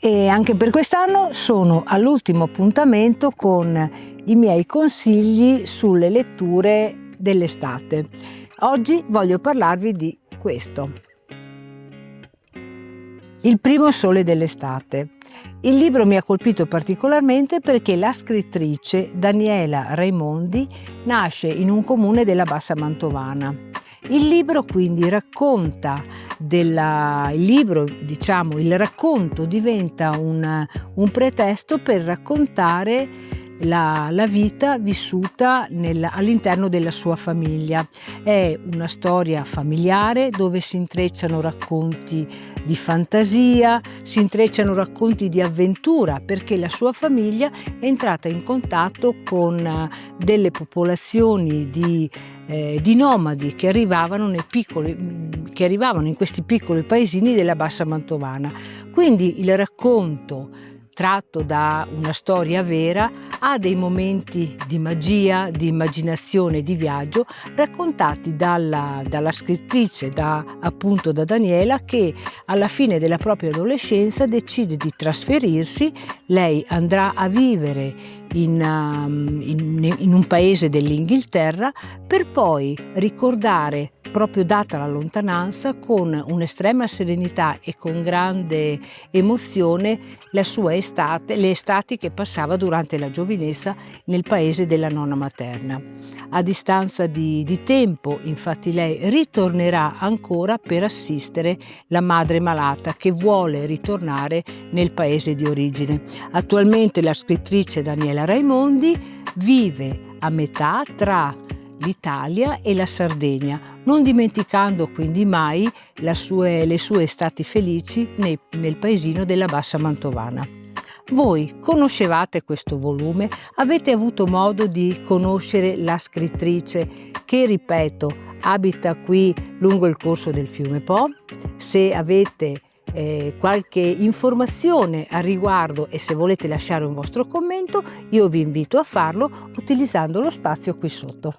E anche per quest'anno sono all'ultimo appuntamento con i miei consigli sulle letture dell'estate. Oggi voglio parlarvi di questo. Il primo sole dell'estate. Il libro mi ha colpito particolarmente perché la scrittrice Daniela Raimondi nasce in un comune della Bassa Mantovana. Il libro quindi racconta il racconto diventa un pretesto per raccontare la vita vissuta all'interno della sua famiglia. È una storia familiare dove si intrecciano racconti di fantasia, si intrecciano racconti di avventura, perché la sua famiglia è entrata in contatto con delle popolazioni di nomadi che arrivavano in questi piccoli paesini della Bassa Mantovana. Quindi il racconto, tratto da una storia vera, ha dei momenti di magia, di immaginazione, di viaggio, raccontati dalla scrittrice, appunto da Daniela, che alla fine della propria adolescenza decide di trasferirsi. Lei andrà a vivere in un paese dell'Inghilterra per poi ricordare, proprio data la lontananza, con un'estrema serenità e con grande emozione le estati che passava durante la giovinezza nel paese della nonna materna. A distanza di tempo, infatti, lei ritornerà ancora per assistere la madre malata che vuole ritornare nel paese di origine. Attualmente la scrittrice Daniela Raimondi vive a metà tra l'Italia e la Sardegna, non dimenticando quindi mai le sue estati felici nel paesino della Bassa Mantovana. Voi conoscevate questo volume? Avete avuto modo di conoscere la scrittrice che, ripeto, abita qui lungo il corso del fiume Po? Se avete qualche informazione a riguardo e se volete lasciare un vostro commento, io vi invito a farlo utilizzando lo spazio qui sotto.